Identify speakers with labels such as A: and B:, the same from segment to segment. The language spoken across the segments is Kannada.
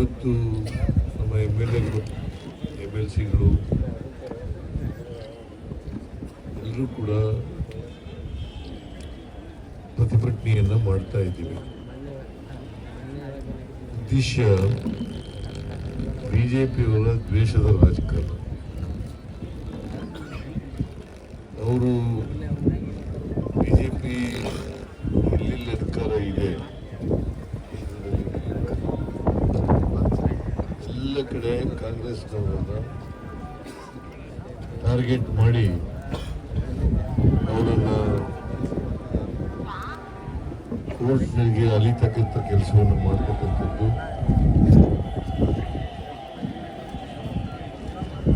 A: ಇವತ್ತು ನಮ್ಮ ಎಮ್ ಎಲ್ ಸಿಗಳು ಎಲ್ಲರೂ ಕೂಡ ಪ್ರತಿಭಟನೆಯನ್ನು ಮಾಡ್ತಾ ಇದ್ದೀವಿ. ಉದ್ದೇಶ ಬಿಜೆಪಿಯವರ ದ್ವೇಷದ ರಾಜಕಾರಣ. ಅವರು ಬಿಜೆಪಿ ಎಲ್ಲೆಲ್ಲಿ ಅಧಿಕಾರ ಇದೆ ಎಲ್ಲ ಕಡೆ ಕಾಂಗ್ರೆಸ್ನವರನ್ನ ಟಾರ್ಗೆಟ್ ಮಾಡಿ ಅವರನ್ನು ಕೋರ್ಟ್ನಲ್ಲಿ ಅಲಿತಕ್ಕಂಥ ಕೆಲಸವನ್ನು ಮಾಡ್ತಕ್ಕಂಥದ್ದು,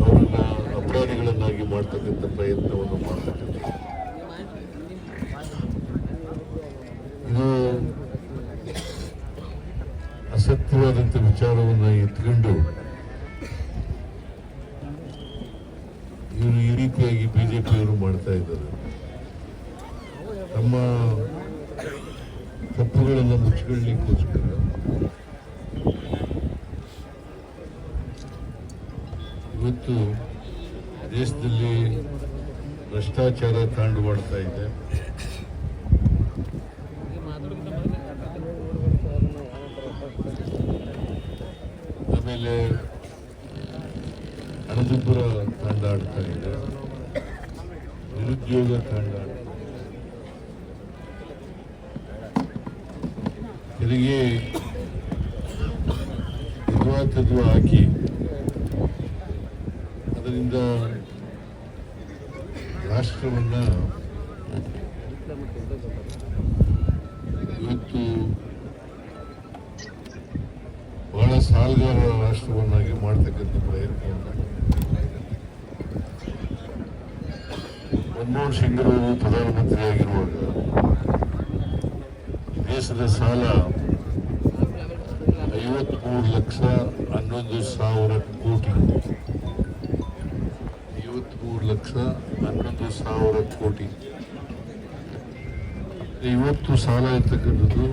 A: ಅವರನ್ನ ಅಪರಾಧಿಗಳನ್ನಾಗಿ ಮಾಡ್ತಕ್ಕಂಥ ಪ್ರಯತ್ನವನ್ನು ಮಾಡ್ತಕ್ಕಂಥದ್ದು. ಇದು ಅಸತ್ಯವಾದಂಥ ವಿಚಾರವನ್ನು ಎತ್ಕೊಂಡು ಇವರು ಈ ರೀತಿಯಾಗಿ ಬಿಜೆಪಿಯವರು ಮಾಡ್ತಾ ಇದ್ದಾರೆ. ತಮ್ಮ ತಪ್ಪುಗಳನ್ನು ಮುಚ್ಚಿಕೊಳ್ಳಲಿಕ್ಕೋಸ್ಕರ ಇವತ್ತು ದೇಶದಲ್ಲಿ ಭ್ರಷ್ಟಾಚಾರ ತಾಂಡು ಮಾಡ್ತಾ ಇದೆ. ಆಮೇಲೆ ಹಣದುಬ್ಬರ ತಾಂಡಾಡ್ತಾ ಇದೆ, ನಿರುದ್ಯೋಗ ತಾಂಡಾಡ್ತಾ ಇದೆ, ತೆರಿಗೆ ತದ್ವ ಹಾಕಿ ಅದರಿಂದ ರಾಷ್ಟ್ರವನ್ನ ಇವತ್ತು ಬಹಳ ಸಾಲಗಾರ ರಾಷ್ಟ್ರವನ್ನಾಗಿ ಮಾಡ್ತಕ್ಕಂಥ ಪ್ರಯತ್ನವನ್ನು ಮನಮೋಹನ್ ಸಿಂಗ್ರವರು ಪ್ರಧಾನಮಂತ್ರಿ ಆಗಿರುವಾಗ ದೇಶದ ಸಾಲ 53,11,000 ಕೋಟಿ 53,11,000 ಕೋಟಿ. ಇವತ್ತು ಸಾಲ ಇರ್ತಕ್ಕಂಥದ್ದು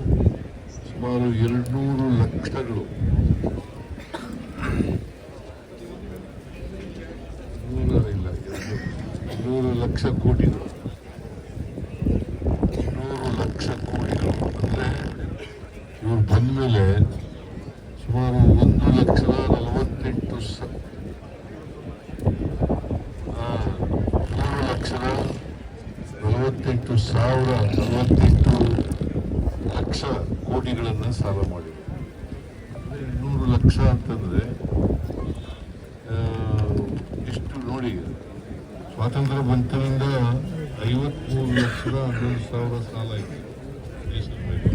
A: ಸುಮಾರು 200 ಲಕ್ಷಗಳು. 200 ಲಕ್ಷ ಕೋಟಿಗಳು. 200 ಲಕ್ಷ ಕೋಟಿಗಳು ಅಂದರೆ ಇವ್ರು ಬಂದ ಮೇಲೆ ಸುಮಾರು 1,48,000 ಲಕ್ಷ ಕೋಟಿಗಳನ್ನು ಸಾಲ ಮಾಡಿದೆ. 200 ಲಕ್ಷ ಅಂತಂದರೆ ಇಷ್ಟು ನೋಡಿ. ಸ್ವಾತಂತ್ರ್ಯ ಬಂತರಿಂದ 53,11,000 ಸಾಲ ಇದೆ ದೇಶದ ಮೇಲೆ.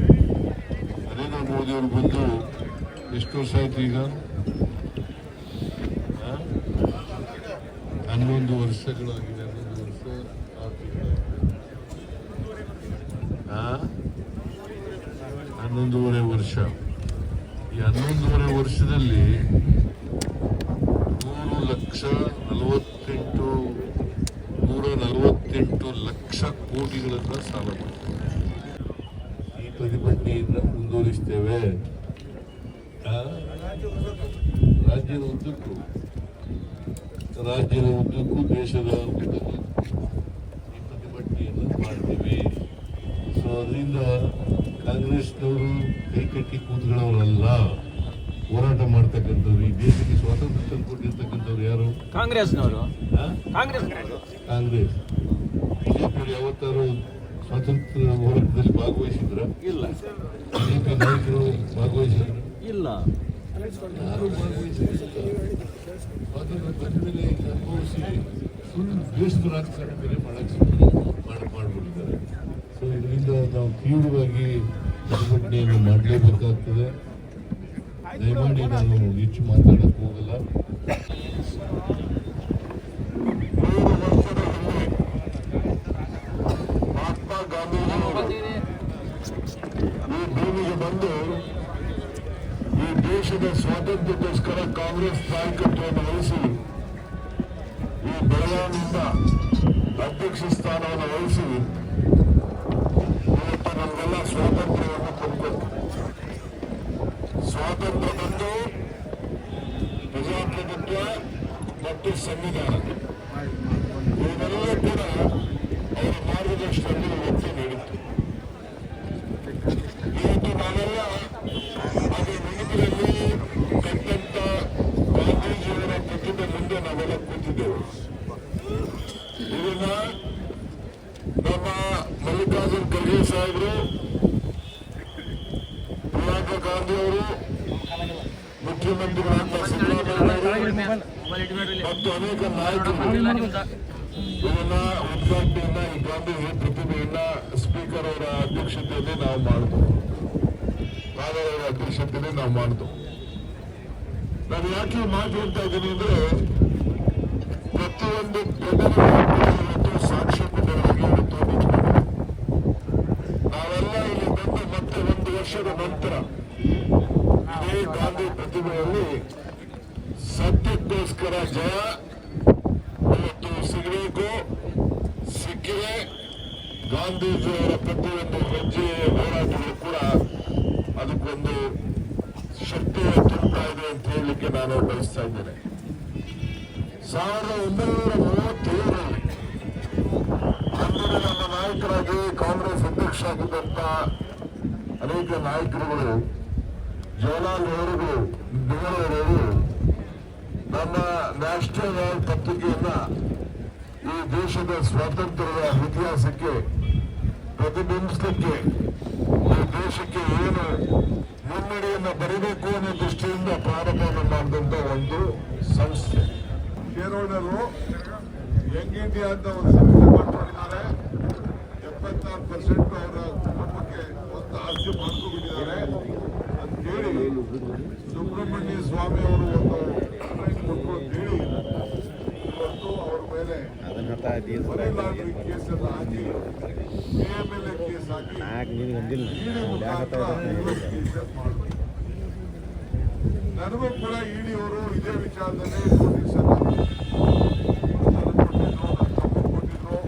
A: ನರೇಂದ್ರ ಮೋದಿಯವರು ಬಂದು ಎಷ್ಟು ವರ್ಷ ಆಯ್ತು ಈಗ? 11 ವರ್ಷಗಳಾಗಿದೆ. 11 ವರ್ಷ 11.5 ವರ್ಷ. ಈ 11.5 ವರ್ಷದಲ್ಲಿ 148 ಲಕ್ಷ ಕೋಟಿಗಳನ್ನು ಸಾಲ ಮಾಡಿದ್ದಾರೆ. ಈ ಪ್ರತಿಭಟನೆಯಿಂದ ಮುಂದುವರಿಸ್ತೇವೆ. ರಾಜ್ಯದ ಉದ್ದಕ್ಕೂ ದೇಶದ ಉದ್ದಕ್ಕೂ ಈ ಪ್ರತಿಭಟನೆಯನ್ನು ಮಾಡ್ತೀವಿ. ಸೊ ಅದರಿಂದ ಕಾಂಗ್ರೆಸ್ನವರು ಕೈಕಟ್ಟಿ ಕೂತ್ಗಳವರಲ್ಲ, ಹೋರಾಟ ಮಾಡ್ತಕ್ಕಂಥವ್ರು. ಈ ದೇಶಕ್ಕೆ ಸ್ವಾತಂತ್ರ್ಯ ತಂದುಕೊಟ್ಟಿರ್ತಕ್ಕಂಥವ್ರು ಯಾರು? ಕಾಂಗ್ರೆಸ್ನವರು. ಕಾಂಗ್ರೆಸ್ ಬಿಜೆಪಿ ಯಾವತ್ತಾರು ಸ್ವಾತಂತ್ರ್ಯ ಹೋರಾಟದಲ್ಲಿ ಭಾಗವಹಿಸಿದ್ರ? ಇಲ್ಲ. ಬಿಜೆಪಿ ನಾಯಕರು ಭಾಗವಹಿಸಿದ್ರು? ಇಲ್ಲ. ಯಾರು ಭಾಗವಹಿಸಿಲ್ಲ. ಸ್ವಾತಂತ್ರ್ಯ ಬಂದ ಮೇಲೆ ಅನುಭವಿಸಿ ದೇಶದ ರಾಜಕಾರಣ ಮೇಲೆ ಮಾಡಿಬಿಟ್ಟಿದ್ದಾರೆ. ಸೊ ಇದರಿಂದ ನಾವು ತೀವ್ರವಾಗಿ ಪ್ರತಿಭಟನೆಯನ್ನು ಮಾಡಲೇಬೇಕಾಗ್ತದೆ. ದಯಮಾಡಿ ನಾನು ಹೆಚ್ಚು ಮಾತಾಡಕ್ಕೆ ಹೋಗಲ್ಲ. ಮಹಾತ್ಮ ಗಾಂಧೀಜಿ ಈ ಭೂಮಿಗೆ ಬಂದು ಈ ದೇಶದ ಸ್ವಾತಂತ್ರ್ಯಕ್ಕೋಸ್ಕರ ಕಾಂಗ್ರೆಸ್ ನಾಯಕತ್ವವನ್ನು ವಹಿಸಿ ಈ ಬೆಳಗಾವಿಯಿಂದ ಅಧ್ಯಕ್ಷ ಸ್ಥಾನವನ್ನು ವಹಿಸಿ ಇವತ್ತು ನಮಗೆಲ್ಲ ಸ್ವಾತಂತ್ರ್ಯವನ್ನು ತಂದುಕೊಟ್ಟು, ಸ್ವಾತಂತ್ರ್ಯ ಬಂದು ಮತ್ತು ಸಂವಿಧಾನ ಇವೆಲ್ಲ ಕೂಡ ಅವರ ಮಾರ್ಗದರ್ಶನದಲ್ಲಿ ಇವತ್ತು ನಡೀತು. ಇವತ್ತು ನಾವೆಲ್ಲ ಅದು ನೆನಪಿನಲ್ಲಿ ಕಟ್ಟಂತ ಗಾಂಧೀಜಿಯವರ ಪ್ರತಿಮೆ ಮುಂದೆ ನಾವೆಲ್ಲ ಕೂತಿದ್ದೆವು. ಇದನ್ನ ನಮ್ಮ ಮಲ್ಲಿಕಾರ್ಜುನ್ ಖರ್ಗೆ ಸಾಹೇಬರು, ಪ್ರಿಯಾಂಕಾ ಗಾಂಧಿ ಅವರು, ಮುಖ್ಯಮಂತ್ರಿಗಳಾದ ಸಿದ್ದರಾಮಯ್ಯ ಮತ್ತು ಅನೇಕ ನಾಯಕರು ಇದನ್ನ ಉದ್ಘಾಟನೆಯನ್ನ ಈ ಗಾಂಧಿ ಪ್ರತಿಮೆಯನ್ನ ಸ್ಪೀಕರ್ ಅವರ ಅಧ್ಯಕ್ಷತೆಯಲ್ಲಿ ನಾವು ಮಾಡಿದ್ವು. ಕಾಲವರ ಅಧ್ಯಕ್ಷತೆಯಲ್ಲಿ ನಾವು ಮಾಡಿದ್ವು. ನಾನು ಯಾಕೆ ಮಾತು ಹೇಳ್ತಾ ಇದ್ದೀನಿ ಅಂದ್ರೆ, ಪ್ರತಿಯೊಂದು ಇವತ್ತು ಸಾಕ್ಷ್ಯ ಪುಟಗಳಾಗಿ ಇವತ್ತು ನಿಂತ್ಕೊಂಡಿದೆ. ನಾವೆಲ್ಲ ಇಲ್ಲಿ ಬಂದು ಮತ್ತೆ 1 ವರ್ಷದ ನಂತರ ಇದೇ ಗಾಂಧಿ ಪ್ರತಿಮೆಯಲ್ಲಿ ಸತ್ಯಕ್ಕೋಸ್ಕರ ಜಯ ಇವತ್ತು ಸಿಗಬೇಕು. ಸಿಕ್ಕಿದೆ. ಗಾಂಧೀಜಿಯವರ ಪ್ರತಿಯೊಂದು ಹೆಜ್ಜೆ ಹೋರಾಟಗಳು ಕೂಡ ಅದಕ್ಕೊಂದು ಶಕ್ತಿಯ ತುಂಬುತ್ತಾ ಇದೆ ಅಂತ ಹೇಳಲಿಕ್ಕೆ ನಾನು ಬಯಸ್ತಾ ಇದ್ದೇನೆ. 1937ರಲ್ಲಿ ಅಂದಿನ ನಮ್ಮ ನಾಯಕರಾಗಿ ಕಾಂಗ್ರೆಸ್ ಅಧ್ಯಕ್ಷ ಆಗಿದ್ದಂತ ಅನೇಕ ನಾಯಕರುಗಳು, ಜವಾಹರ್ಲಾಲ್ ನೆಹರು ನಮ್ಮ ನ್ಯಾಷನಲ್ ವರ್ಲ್ಡ್ ಪತ್ರಿಕೆಯನ್ನ ಈ ದೇಶದ ಸ್ವಾತಂತ್ರ್ಯದ ಇತಿಹಾಸಕ್ಕೆ ಪ್ರತಿಬಿಂಬಿಸಲಿಕ್ಕೆ, ಈ ದೇಶಕ್ಕೆ ಏನು ಮುನ್ನಡೆಯನ್ನು ಬರೀಬೇಕು ಅನ್ನೋ ದೃಷ್ಟಿಯಿಂದ ಪ್ರಾರಂಭವನ್ನು ಮಾಡಿದಂತ ಒಂದು ಸಂಸ್ಥೆ. ಶೇರ್ ಹೋಲ್ಡರು ಯಂಗ್ ಇಂಡಿಯಾ ಅಂತ ಒಂದು ಸಂಸ್ಥೆ ಮಾಡಿದ್ದಾರೆ. 74% ಅವರ ಕುಟುಂಬಕ್ಕೆ ಒಂದು ಆಸ್ತಿ ಮಾಡ್ಕೊಂಡಿದ್ದಾರೆ ಅಂತ ಹೇಳಿ ಸುಬ್ರಹ್ಮಣ್ಯ ಸ್ವಾಮಿ ಅವರು ಒಂದು ಕೊಟ್ಟರು ಅಂತ ಹೇಳಿ ಇವತ್ತು ಅವ್ರ ಮೇಲೆ ಮನಿ ಲಾಂಡ್ರಿಂಗ್ ಕೇಸನ್ನು ಹಾಕಿ KMLA ಕೇಸ್ ಹಾಕಿ ಇಡಿ ಮುಖಾಂತರ ಇನ್ವೆಸ್ಟಿಗೇಷನ್ ಮಾಡಬೇಕು. ನನಗೂ ಕೂಡ ಇಡಿ ಅವರು ಇದೇ ವಿಚಾರದಲ್ಲಿ ನೋಟಿಸ್ ಅನ್ನು ಕೊಟ್ಟಿದ್ರು.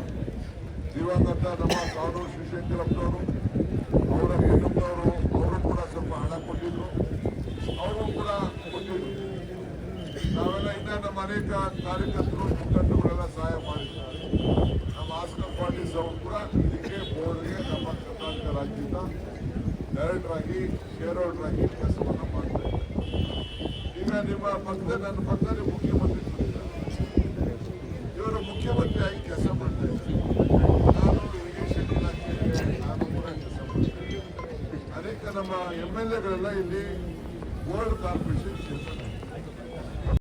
A: ದಿವಂಗತ ನಮ್ಮ ಕಾನೂರು ಶಿವಶಂಕರಪ್ಪನವರು, ಅವರ ಕುಟುಂಬದವರು, ಅವರು ಕೂಡ ಸ್ವಲ್ಪ ಹಣ ಕೊಟ್ಟಿದ್ರು. ಅವರು ಕೂಡ ಕೊಟ್ಟಿದ್ರು. ನಾವೆಲ್ಲ ಇನ್ನ ನಮ್ಮ ಅನೇಕ ಕಾರ್ಯಕರ್ತರು, ಮುಖಂಡರುಗಳೆಲ್ಲ ಸಹಾಯ ಮಾಡಿದ್ದಾರೆ. ನಮ್ಮ ಆಸ್ಕರ್ ಪಾಟೀಲ್ ಅವರು ಕೂಡ ಇದಕ್ಕೆ ಬೋರ್ಡ್ಗೆ ನಮ್ಮ ಕರ್ನಾಟಕ ರಾಜ್ಯದ ಡೈರೆಕ್ಟರ್ ಆಗಿ, ಶೇರ್ ಹೋಲ್ಡರ್ ಆಗಿ ಕೆಲಸವನ್ನು ಮಾಡ್ತಾರೆ. ಈಗ ನಿಮ್ಮ ಪಕ್ಕದಲ್ಲಿ, ನನ್ನ ಪಕ್ಕದಲ್ಲಿ ಮುಖ್ಯಮಂತ್ರಿ ಇವರು ಮುಖ್ಯಮಂತ್ರಿ ಆಗಿ ಕೆಲಸ ಮಾಡ್ತಾ ಇದ್ದಾರೆ. ನಾನು ಇರಿಗೇಷನ್ ಇಲಾಖೆಗೆ ನಾನು ಕೂಡ ಕೆಲಸ ಮಾಡ್ತೇನೆ. ಅನೇಕ ನಮ್ಮ MLAಗಳೆಲ್ಲ ಇಲ್ಲಿ ಗೋಲ್ಡ್ ಕಾರ್ಪೊರೇಷನ್ ಕೆಲಸ